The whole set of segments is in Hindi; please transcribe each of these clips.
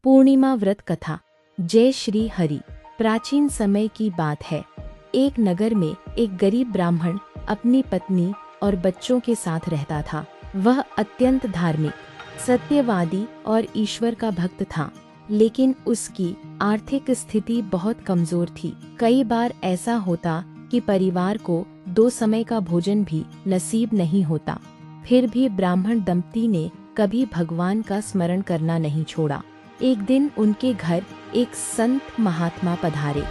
पूर्णिमा व्रत कथा। जय श्री हरि। प्राचीन समय की बात है। एक नगर में एक गरीब ब्राह्मण अपनी पत्नी और बच्चों के साथ रहता था। वह अत्यंत धार्मिक, सत्यवादी और ईश्वर का भक्त था, लेकिन उसकी आर्थिक स्थिति बहुत कमजोर थी। कई बार ऐसा होता कि परिवार को 2 समय का भोजन भी नसीब नहीं होता। फिर भी ब्राह्मण दंपति ने कभी भगवान का स्मरण करना नहीं छोड़ा। एक दिन उनके घर एक संत महात्मा पधारे।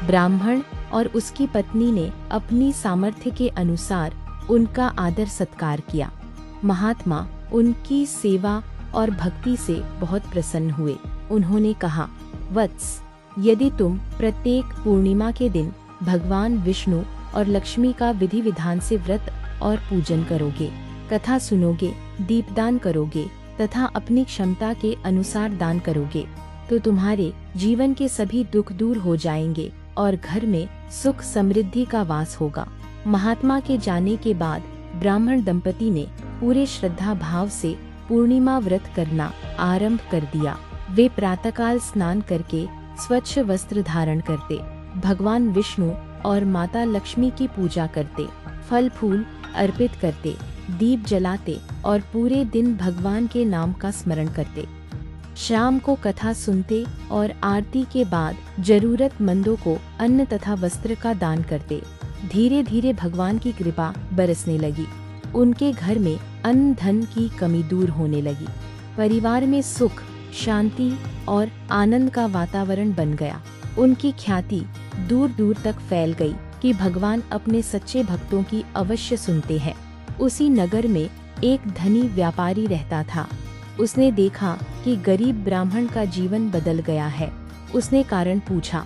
ब्राह्मण और उसकी पत्नी ने अपनी सामर्थ्य के अनुसार उनका आदर सत्कार किया। महात्मा उनकी सेवा और भक्ति से बहुत प्रसन्न हुए। उन्होंने कहा, वत्स, यदि तुम प्रत्येक पूर्णिमा के दिन भगवान विष्णु और लक्ष्मी का विधि विधान से व्रत और पूजन करोगे, कथा सुनोगे, दीपदान करोगे तथा अपनी क्षमता के अनुसार दान करोगे, तो तुम्हारे जीवन के सभी दुख दूर हो जाएंगे और घर में सुख समृद्धि का वास होगा। महात्मा के जाने के बाद ब्राह्मण दंपति ने पूरे श्रद्धा भाव से पूर्णिमा व्रत करना आरंभ कर दिया। वे प्रातःकाल स्नान करके स्वच्छ वस्त्र धारण करते, भगवान विष्णु और माता लक्ष्मी की पूजा करते, फल फूल अर्पित करते, दीप जलाते और पूरे दिन भगवान के नाम का स्मरण करते। शाम को कथा सुनते और आरती के बाद जरूरतमंदों को अन्न तथा वस्त्र का दान करते। धीरे धीरे भगवान की कृपा बरसने लगी। उनके घर में अन्न धन की कमी दूर होने लगी। परिवार में सुख, शांति और आनंद का वातावरण बन गया। उनकी ख्याति दूर दूर तक फैल गई कि भगवान अपने सच्चे भक्तों की अवश्य सुनते हैं। उसी नगर में एक धनी व्यापारी रहता था। उसने देखा कि गरीब ब्राह्मण का जीवन बदल गया है। उसने कारण पूछा।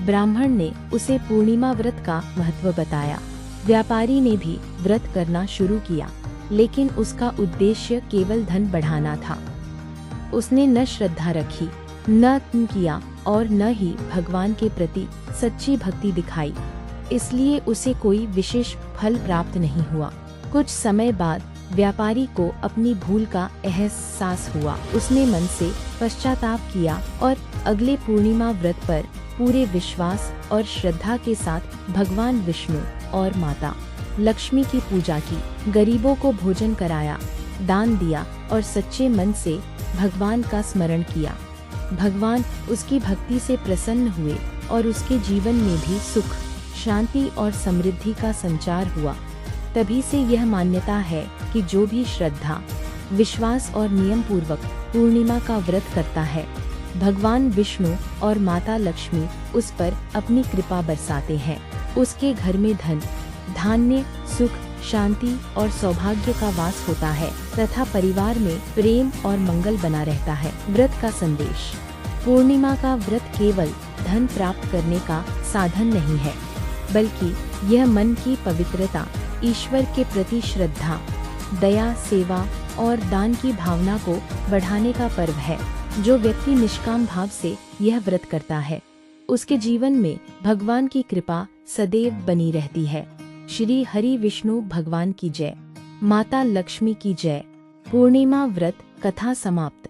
ब्राह्मण ने उसे पूर्णिमा व्रत का महत्व बताया। व्यापारी ने भी व्रत करना शुरू किया, लेकिन उसका उद्देश्य केवल धन बढ़ाना था। उसने न श्रद्धा रखी, न किया और न ही भगवान के प्रति सच्ची भक्ति दिखाई। इसलिए उसे कोई विशेष फल प्राप्त नहीं हुआ। कुछ समय बाद व्यापारी को अपनी भूल का एहसास हुआ। उसने मन से पश्चाताप किया और अगले पूर्णिमा व्रत पर पूरे विश्वास और श्रद्धा के साथ भगवान विष्णु और माता लक्ष्मी की पूजा की, गरीबों को भोजन कराया, दान दिया और सच्चे मन से भगवान का स्मरण किया। भगवान उसकी भक्ति से प्रसन्न हुए और उसके जीवन में भी सुख, शांति और समृद्धि का संचार हुआ। तभी से यह मान्यता है कि जो भी श्रद्धा, विश्वास और नियम पूर्वक पूर्णिमा का व्रत करता है, भगवान विष्णु और माता लक्ष्मी उस पर अपनी कृपा बरसाते हैं। उसके घर में धन, धान्य, सुख, शांति और सौभाग्य का वास होता है तथा परिवार में प्रेम और मंगल बना रहता है। व्रत का संदेश। पूर्णिमा का व्रत केवल धन प्राप्त करने का साधन नहीं है, बल्कि यह मन की पवित्रता, ईश्वर के प्रति श्रद्धा, दया, सेवा और दान की भावना को बढ़ाने का पर्व है। जो व्यक्ति निष्काम भाव से यह व्रत करता है, उसके जीवन में भगवान की कृपा सदैव बनी रहती है। श्री हरि विष्णु भगवान की जय। माता लक्ष्मी की जय। पूर्णिमा व्रत कथा समाप्त।